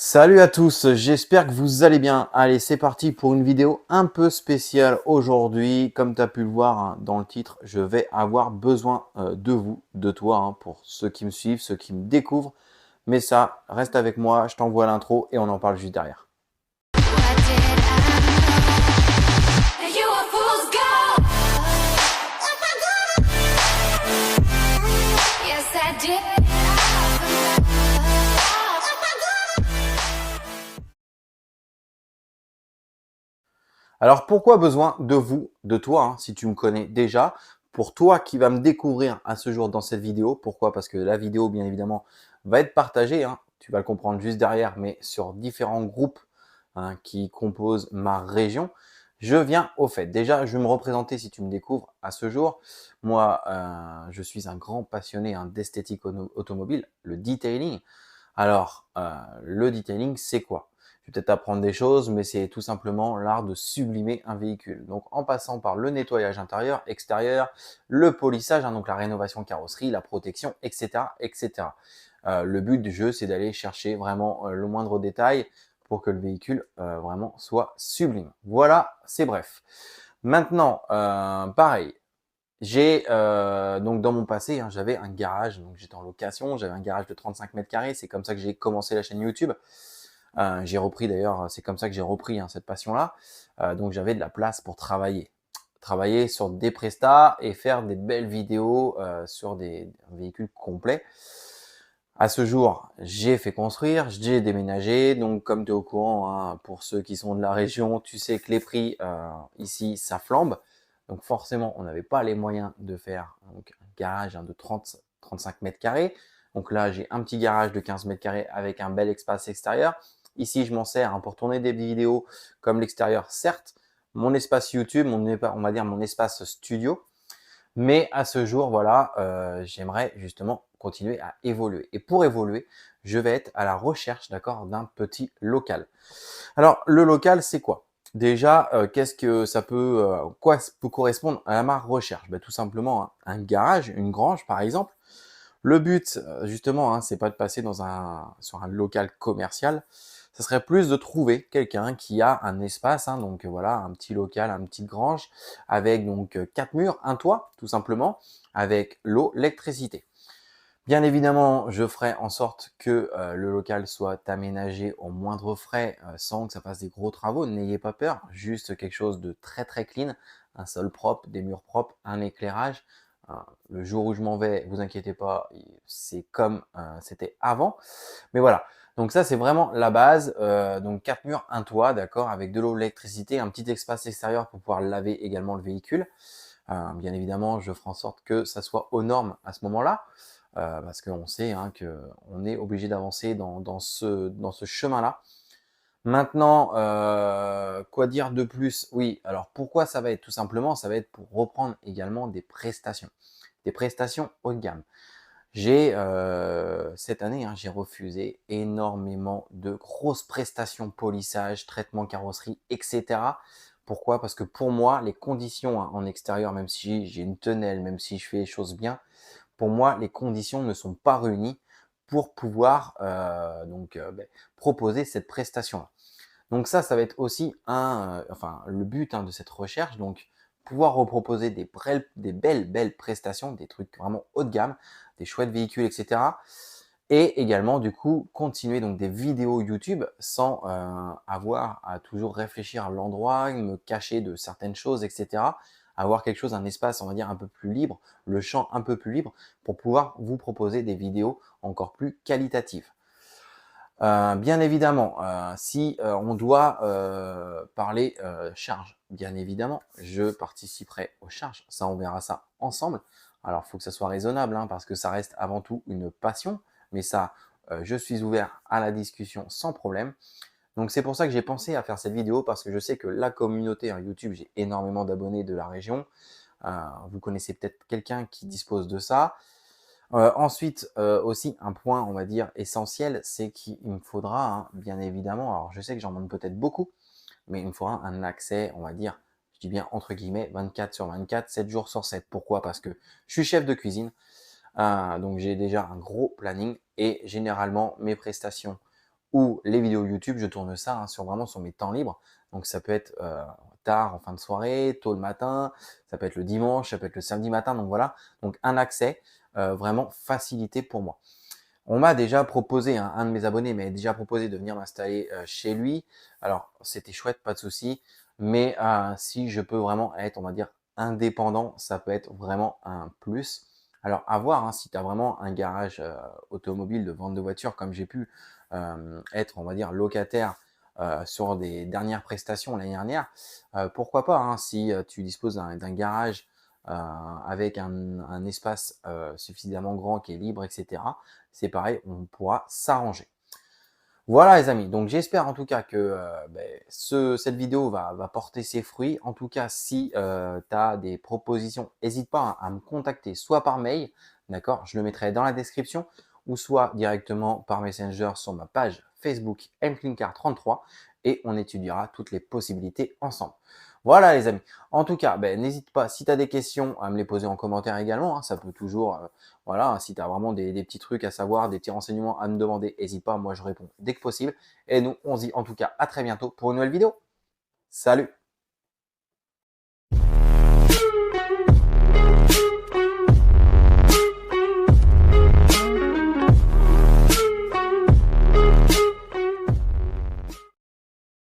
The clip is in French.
Salut à tous, j'espère que vous allez bien. Allez, c'est parti pour une vidéo un peu spéciale aujourd'hui. Comme tu as pu le voir hein, dans le titre, je vais avoir besoin de vous, de toi, hein, pour ceux qui me suivent, ceux qui me découvrent. Mais ça, reste avec moi, je t'envoie l'intro et on en parle juste derrière. Alors pourquoi besoin de vous, de toi, hein, si tu me connais déjà, pour toi qui va me découvrir à ce jour dans cette vidéo. Pourquoi? Parce que la vidéo, bien évidemment, va être partagée, hein, tu vas le comprendre juste derrière, mais sur différents groupes hein, qui composent ma région. Je viens au fait. Déjà, je vais me représenter si tu me découvres à ce jour. Moi, je suis un grand passionné hein, d'esthétique automobile, le detailing. Alors, le detailing, c'est quoi? Je vais peut-être apprendre des choses, mais c'est tout simplement l'art de sublimer un véhicule. Donc, en passant par le nettoyage intérieur, extérieur, le polissage, hein, donc la rénovation carrosserie, la protection, etc., etc. Le but du jeu, c'est d'aller chercher vraiment le moindre détail pour que le véhicule vraiment soit sublime. Voilà, c'est bref. Maintenant, pareil, j'ai donc dans mon passé, hein, j'avais un garage, donc j'étais en location, j'avais un garage de 35 mètres carrés. C'est comme ça que j'ai commencé la chaîne YouTube. J'ai repris d'ailleurs, c'est comme ça que j'ai repris hein, cette passion-là. Donc j'avais de la place pour travailler sur des prestats et faire des belles vidéos sur des véhicules complets. À ce jour, j'ai fait construire, j'ai déménagé. Donc comme tu es au courant, hein, pour ceux qui sont de la région, tu sais que les prix ici, ça flambe. Donc forcément, on n'avait pas les moyens de faire donc, un garage hein, de 35 mètres carrés. Donc là, j'ai un petit garage de 15 mètres carrés avec un bel espace extérieur. Ici, je m'en sers hein, pour tourner des vidéos comme l'extérieur, certes. Mon espace YouTube, on va dire mon espace studio. Mais à ce jour, voilà, j'aimerais justement continuer à évoluer. Et pour évoluer, je vais être à la recherche, d'accord, d'un petit local. Alors, le local, c'est quoi? Déjà, qu'est-ce que ça peut, quoi peut correspondre à ma recherche? Ben, tout simplement, hein, un garage, une grange, par exemple. Le but, justement, hein, c'est pas de passer sur un local commercial. Ce serait plus de trouver quelqu'un qui a un espace, hein, donc voilà, un petit local, une petite grange, avec donc 4 murs, un toit, tout simplement, avec l'eau, l'électricité. Bien évidemment, je ferai en sorte que le local soit aménagé au moindre frais, sans que ça fasse des gros travaux. N'ayez pas peur, juste quelque chose de très très clean, un sol propre, des murs propres, un éclairage. Euh, le jour où je m'en vais, vous inquiétez pas, c'est comme c'était avant. Mais voilà, donc ça c'est vraiment la base. Donc 4 murs, un toit, d'accord, avec de l'eau, l'électricité, un petit espace extérieur pour pouvoir laver également le véhicule. Bien évidemment, je ferai en sorte que ça soit aux normes à ce moment-là, parce qu'on sait hein, qu'on est obligé d'avancer dans ce chemin-là. Maintenant, quoi dire de plus? Oui, alors pourquoi ça va être? Tout simplement, ça va être pour reprendre également des prestations haut de gamme. Cette année, hein, j'ai refusé énormément de grosses prestations polissage, traitement carrosserie, etc. Pourquoi? Parce que pour moi, les conditions hein, en extérieur, même si j'ai une tenelle, même si je fais les choses bien, pour moi, les conditions ne sont pas réunies pour pouvoir proposer cette prestation-là. Donc ça va être aussi le but hein, de cette recherche. Donc, pouvoir reproposer des belles prestations, des trucs vraiment haut de gamme, des chouettes véhicules, etc. Et également, du coup, continuer donc des vidéos YouTube sans avoir à toujours réfléchir à l'endroit, me cacher de certaines choses, etc. Avoir quelque chose, un espace, on va dire, un peu plus libre, le champ un peu plus libre pour pouvoir vous proposer des vidéos encore plus qualitatives. Bien évidemment, si on doit parler charges, bien évidemment, je participerai aux charges. Ça, on verra ça ensemble. Alors, il faut que ça soit raisonnable, hein, parce que ça reste avant tout une passion. Mais ça, je suis ouvert à la discussion sans problème. Donc, c'est pour ça que j'ai pensé à faire cette vidéo, parce que je sais que la communauté hein, YouTube, j'ai énormément d'abonnés de la région. Vous connaissez peut-être quelqu'un qui dispose de ça. Ensuite, aussi un point, on va dire, essentiel, c'est qu'il me faudra, hein, bien évidemment, alors je sais que j'en demande peut-être beaucoup, mais il me faudra un accès, on va dire, je dis bien entre guillemets, 24 sur 24, 7 jours sur 7. Pourquoi? Parce que je suis chef de cuisine, donc j'ai déjà un gros planning et généralement mes prestations ou les vidéos YouTube, je tourne ça vraiment sur mes temps libres. Donc ça peut être tard en fin de soirée, tôt le matin, ça peut être le dimanche, ça peut être le samedi matin. Donc voilà, donc un accès vraiment facilité pour moi. On m'a déjà proposé, un de mes abonnés m'a déjà proposé de venir m'installer chez lui. Alors c'était chouette, pas de souci. Mais si je peux vraiment être, on va dire, indépendant, ça peut être vraiment un plus. Alors à voir, si tu as vraiment un garage automobile de vente de voitures, comme j'ai pu être, on va dire, locataire sur des dernières prestations l'année dernière, pourquoi pas, si tu disposes d'un garage avec un espace suffisamment grand qui est libre, etc. C'est pareil, on pourra s'arranger. Voilà les amis, donc j'espère en tout cas que cette vidéo va porter ses fruits. En tout cas, si tu as des propositions, n'hésite pas à me contacter soit par mail, d'accord, je le mettrai dans la description, ou soit directement par Messenger sur ma page Facebook mclinkar33 et on étudiera toutes les possibilités ensemble. Voilà les amis, en tout cas, n'hésite pas, si tu as des questions, à me les poser en commentaire également, ça peut toujours voilà, si tu as vraiment des petits trucs à savoir, des petits renseignements à me demander, n'hésite pas, moi je réponds dès que possible. Et nous, on se dit en tout cas à très bientôt pour une nouvelle vidéo. Salut!